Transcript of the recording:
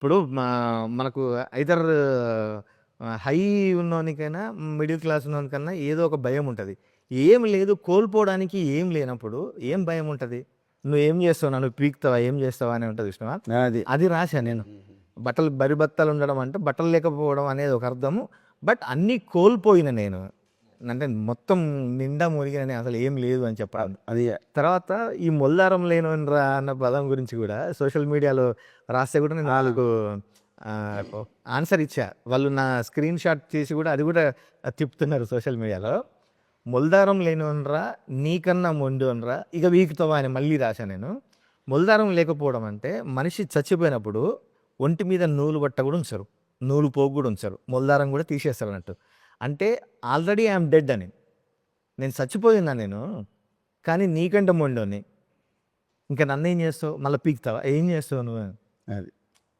ఇప్పుడు మనకు either high ఉన్నోనికైనా, middle class ఉన్నోనికన్నా ఏదో ఒక భయం ఉంటది. ఏం లేదు, కోల్పోవడానికి ఏం లేనప్పుడు ఏం భయం ఉంటది? నువ్వేం చేస్తావు? నన్ను పీకుతావా? ఏం చేస్తావా? అని ఉంటది చూసినావా? అది అది రాశా నేను. బట్టలు బరిబత్తలు ఉండడం అంటే బట్టలు లేకపోవడం అనేది ఒక అర్థము. బట్ అన్నీ కోల్పోయిన నేను. అంటే మొత్తం నిండా మునిగిన నేను, అసలు ఏం లేదు అని చెప్పాలి. అది తర్వాత ఈ మొల్లారం లేనోనిరా అన్న పదం గురించి కూడా సోషల్ మీడియాలో రాస్తే కూడా నేను వాళ్ళకు ఆన్సర్ ఇచ్చా. వాళ్ళు నా స్క్రీన్ షాట్ తీసి కూడా అది కూడా తిప్పుతున్నారు సోషల్ మీడియాలో. మొల్దారం లేనోనరా నీకన్నా మొండోనరా ఇక వీకుతావా అని మళ్ళీ రాశా నేను. మొల్దారం లేకపోవడం అంటే మనిషి చచ్చిపోయినప్పుడు ఒంటి మీద నూలు బట్ట కూడా ఉంచరు, నూలు పోగు కూడా ఉంచరు, మొల్దారం కూడా తీసేస్తారు అన్నట్టు. అంటే ఆల్రెడీ ఐఎమ్ డెడ్ అని. నేను చచ్చిపోయినా నేను, కానీ నీకంటే మొండోని. ఇంకా నన్ను ఏం చేస్తావు? మళ్ళీ పీకుతావా? ఏం చేస్తావు నువ్వు? అది